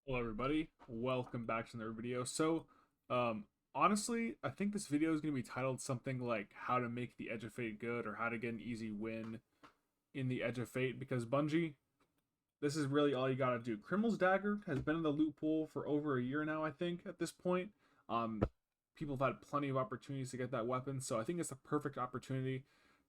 Hello everybody, welcome back to another video. Um, honestly, I think this video is going to be titled something like how to make the Edge of Fate good or how to get an easy win in the Edge of Fate because Bungie, this is really all you gotta do. Criminal's Dagger has been in the loot pool for over a year now, I think, at this point. Um, People have had plenty of opportunities to get that weapon, so I think it's the perfect opportunity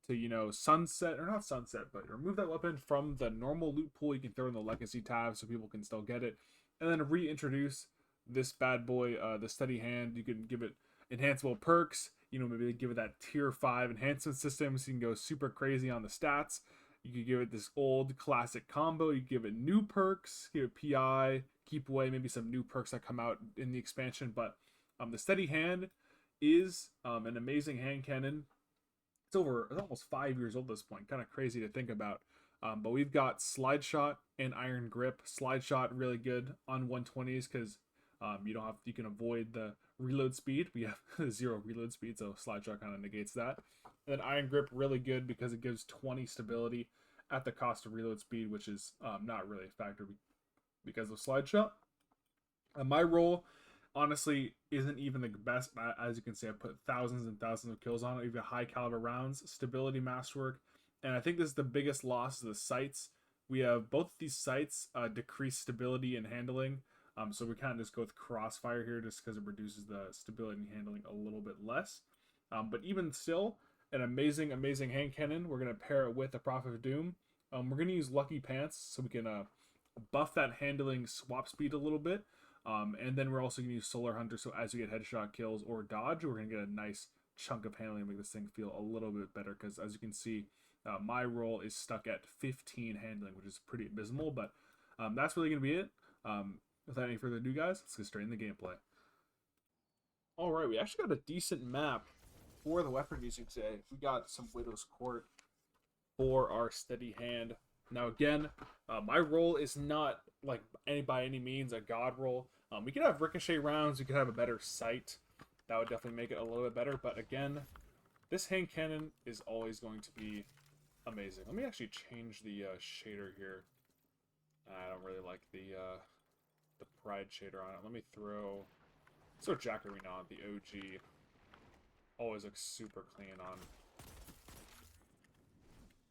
to, sunset, or not sunset, but remove that weapon from the normal loot pool. You can throw in the legacy tab so people can still get it, and then reintroduce this bad boy, the Steady Hand. You can give it enhanceable perks, maybe give it that tier 5 enhancement system so you can go super crazy on the stats. You could give it this old classic combo. You give it new perks, give it PI, keep away, maybe some new perks that come out in the expansion. But the Steady Hand is an amazing hand cannon. It's almost 5 years old at this point. Kind of crazy to think about. But we've got Slide Shot and Iron Grip. Slide Shot really good on 120s because you can avoid the reload speed. We have 0 reload speed, so Slide Shot kind of negates that. And then Iron Grip really good because it gives 20 stability at the cost of reload speed, which is not really a factor because of Slide Shot. My role, honestly, isn't even the best. As you can see, I put thousands and thousands of kills on it. We've got high caliber rounds, stability masterwork, and I think this is the biggest loss of the sights. We have both of these sights decrease stability and handling. So we kind of just go with Crossfire here just because it reduces the stability and handling a little bit less. But even still, an amazing, amazing hand cannon. We're going to pair it with the Prophet of Doom. We're going to use Lucky Pants so we can buff that handling swap speed a little bit. And then we're also going to use Solar Hunter, so as we get headshot kills or dodge, we're going to get a nice chunk of handling and make this thing feel a little bit better, because as you can see, my roll is stuck at 15 handling, which is pretty abysmal, but that's really going to be it. Without any further ado, guys, let's get straight into the gameplay. Alright, we actually got a decent map for the weapon using today. We got some Widow's Court for our Steady Hand. Now again, my roll is not like by any means a god roll. We could have ricochet rounds, we could have a better sight. That would definitely make it a little bit better, but again, this hand cannon is always going to be amazing. Let me actually change the shader here. I don't really like the Pride shader on it. Let me throw Jack Arena on, the OG. Always looks super clean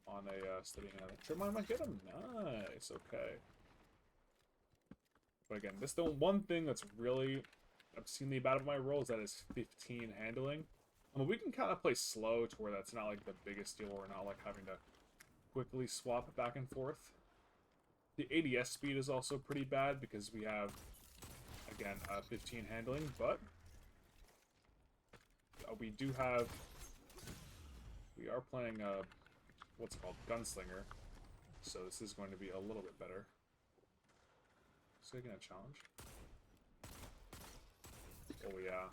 on a Steady Hand. Trip mine might get him. Nice, okay. But again, this the one thing that's really obscenely bad about my roll is that it's 15 handling. I mean, we can kind of play slow to where that's not like the biggest deal. We're not like having to quickly swap back and forth. The ADS speed is also pretty bad because we have, again, 15 handling, but we are playing what's it called, Gunslinger, so this is going to be a little bit better. Is he gonna challenge? Oh yeah.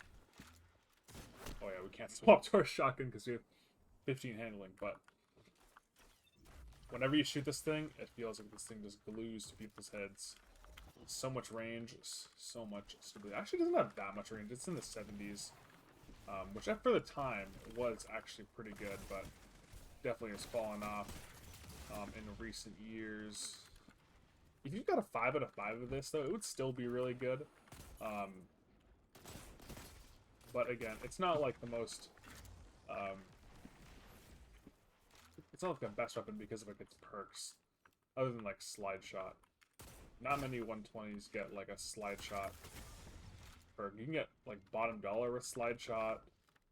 Oh yeah, we can't swap to our shotgun because we have 15 handling, but whenever you shoot this thing, it feels like this thing just glues to people's heads. So much range, so much stability. Actually, it doesn't have that much range. It's in the 70s, which for the time was actually pretty good, but definitely has fallen off in recent years. If you've got a 5 out of 5 of this, though, it would still be really good. But again, it's not like the most... it's not like the best weapon because of like its perks, other than like Slide Shot. Not many 120s get like a Slide Shot perk. You can get like bottom dollar with Slide Shot.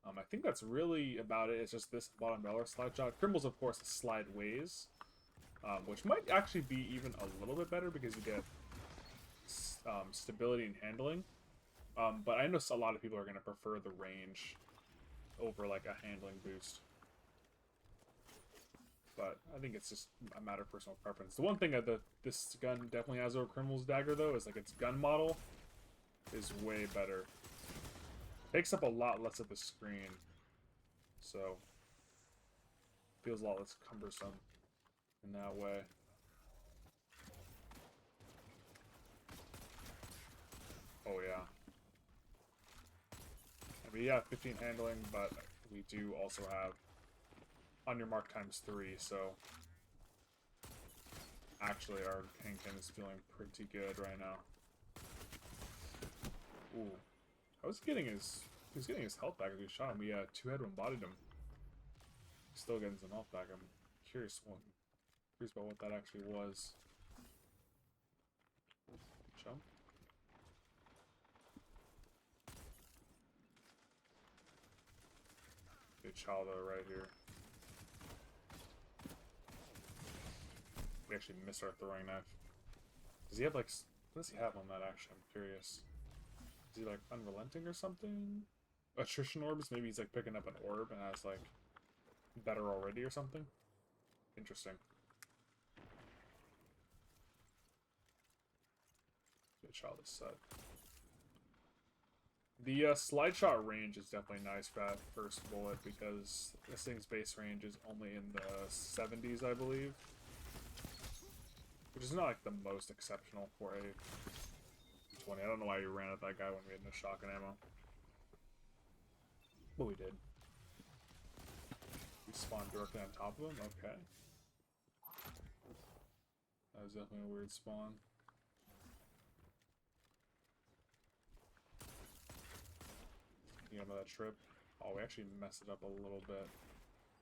I think that's really about it. It's just this bottom dollar Slide Shot. Criminal's, of course, Slide Ways, which might actually be even a little bit better because you get stability and handling. But I know a lot of people are going to prefer the range over like a handling boost. But I think it's just a matter of personal preference. The one thing that this gun definitely has over Criminal's Dagger, though, is like its gun model is way better. Takes up a lot less of the screen, so feels a lot less cumbersome in that way. Oh yeah. I mean, yeah, 15 handling, but we do also have on your mark ×3, so actually our hand cannon is feeling pretty good right now. Ooh. How was he getting his... He was getting his health back as we shot him. We two-head one-bodied him. He's still getting some health back. I'm curious about what that actually was. Jump. Good child right here. We actually missed our throwing knife. Does he have like... What does he have on that actually? I'm curious. Is he like unrelenting or something? Attrition orbs? Maybe he's like picking up an orb and has like better already or something? Interesting. Good child is set. The slide shot range is definitely nice for that first bullet because this thing's base range is only in the 70s, I believe. Which is not like the most exceptional for a 20. I don't know why you ran at that guy when we had no shotgun ammo. But we did. We spawned directly on top of him? Okay. That was definitely a weird spawn. You know that trip? Oh, we actually messed it up a little bit.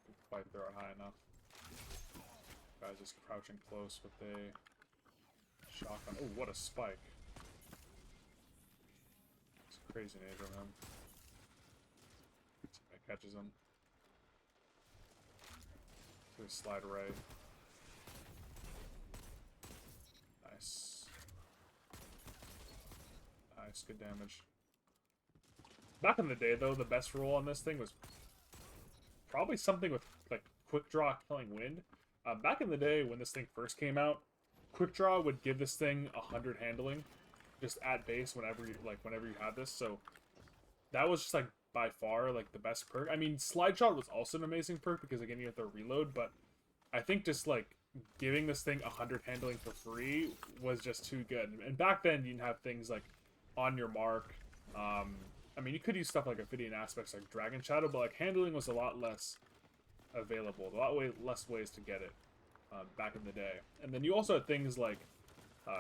Didn't quite throw it high enough. Guys just crouching close with a shotgun. Oh, what a spike. It's a crazy nade from him. See if it catches him. So we slide right. Nice. Nice, good damage. Back in the day, though, the best roll on this thing was probably something with, like, quick draw killing wind. Back in the day, when this thing first came out, quick draw would give this thing 100 handling, just at base whenever you had this. So that was just like by far like the best perk. I mean, slide shot was also an amazing perk because again you have to reload, but I think just like giving this thing 100 handling for free was just too good. And back then you didn't have things like on your mark. I mean, you could use stuff like Ophidian aspects like Dragon Shadow, but like handling was a lot less available, a lot less ways to get it back in the day. And then you also had things like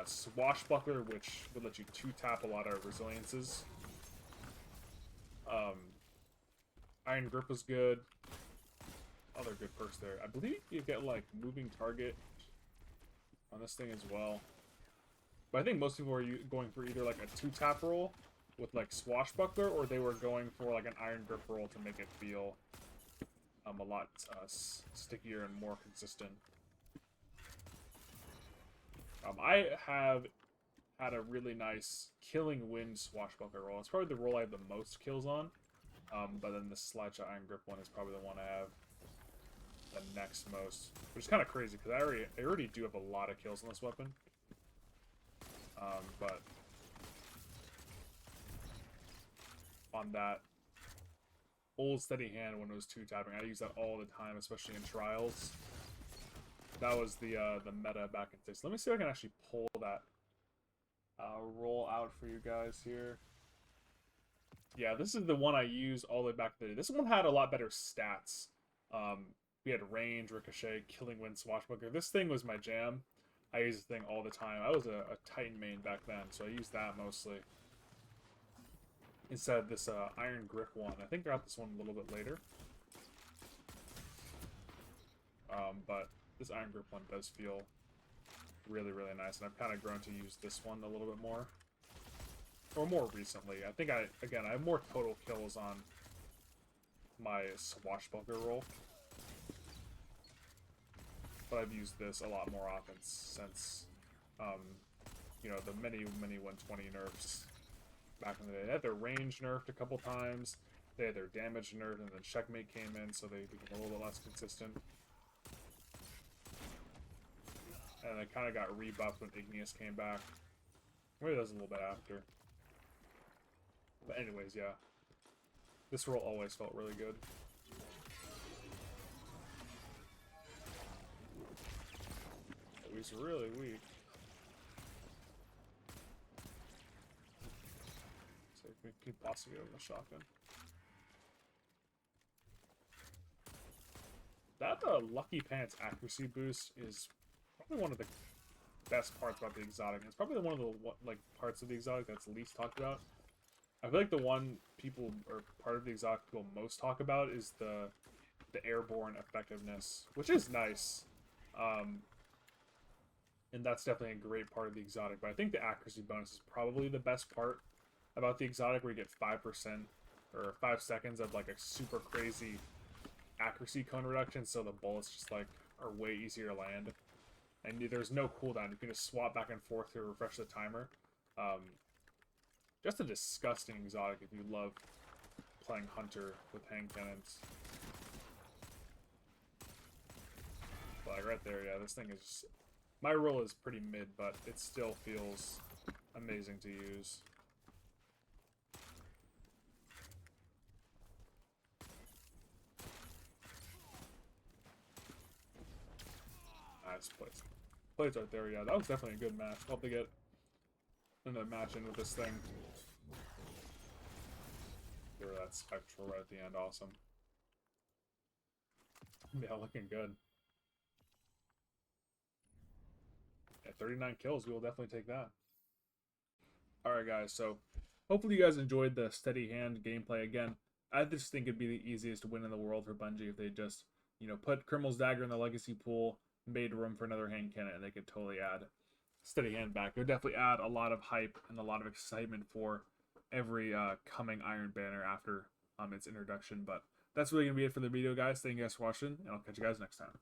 Swashbuckler, which would let you 2-tap a lot of resiliences. Iron Grip was good. Other good perks there. I believe you get like moving target on this thing as well. But I think most people were going for either like a 2-tap roll with like Swashbuckler, or they were going for like an Iron Grip roll to make it feel a lot stickier and more consistent. I have had a really nice Killing Wind Swashbuckler roll. It's probably the roll I have the most kills on. But then the Slide Shot Iron Grip one is probably the one I have the next most. Which is kind of crazy, because I already do have a lot of kills on this weapon. But on that old steady hand when it was 2-tapping, I use that all the time, especially in trials. That was the meta back in the day. So let me see if I can actually pull that roll out for you guys here. Yeah, this is the one I used all the way back in the day. This one had a lot better stats. We had range, ricochet, killing wind, swashbuckler. This thing was my jam. I used this thing all the time. I was a Titan main back then, so I used that mostly. Instead of this Iron Grip one. I think I got this one a little bit later. But this Iron Grip one does feel really, really nice. And I've kind of grown to use this one a little bit more. Or more recently. I think I have more total kills on my Swashbuckler roll. But I've used this a lot more often since, you know, the many 120 nerfs back in the day. They had their range nerfed a couple times. They had their damage nerfed, and then Checkmate came in, so they became a little bit less consistent. And they kind of got rebuffed when Igneous came back. Maybe that was a little bit after. But anyways, yeah. This roll always felt really good. Oh, he's really weak. So we could possibly get over the shotgun. That Lucky Pants accuracy boost is probably one of the best parts about the exotic. It's probably one of the parts of the exotic that's least talked about. I feel like the one people, or part of the exotic people most talk about is the airborne effectiveness, which is nice. And that's definitely a great part of the exotic. But I think the accuracy bonus is probably the best part about the exotic, where you get 5% or 5 seconds of like a super crazy accuracy cone reduction, so the bullets just like are way easier to land. And there's no cooldown. You can just swap back and forth to refresh the timer. Just a disgusting exotic if you love playing Hunter with hand cannons. Like right there, yeah, this thing is just... My roll is pretty mid, but it still feels amazing to use. Nice plates. Plates right there, yeah, that was definitely a good match. I'll have to get in a match in with this thing. Give her that spectral right at the end, awesome. Yeah, looking good. Yeah, 39 kills, we will definitely take that. Alright guys, so hopefully you guys enjoyed the steady hand gameplay. Again, I just think it'd be the easiest win in the world for Bungie if they just, you know, put Criminal's Dagger in the legacy pool, made room for another hand cannon, and they could totally add steady hand back. It would definitely add a lot of hype and a lot of excitement for every coming Iron Banner after its introduction. But that's really going to be it for the video, guys. Thank you guys for watching, and I'll catch you guys next time.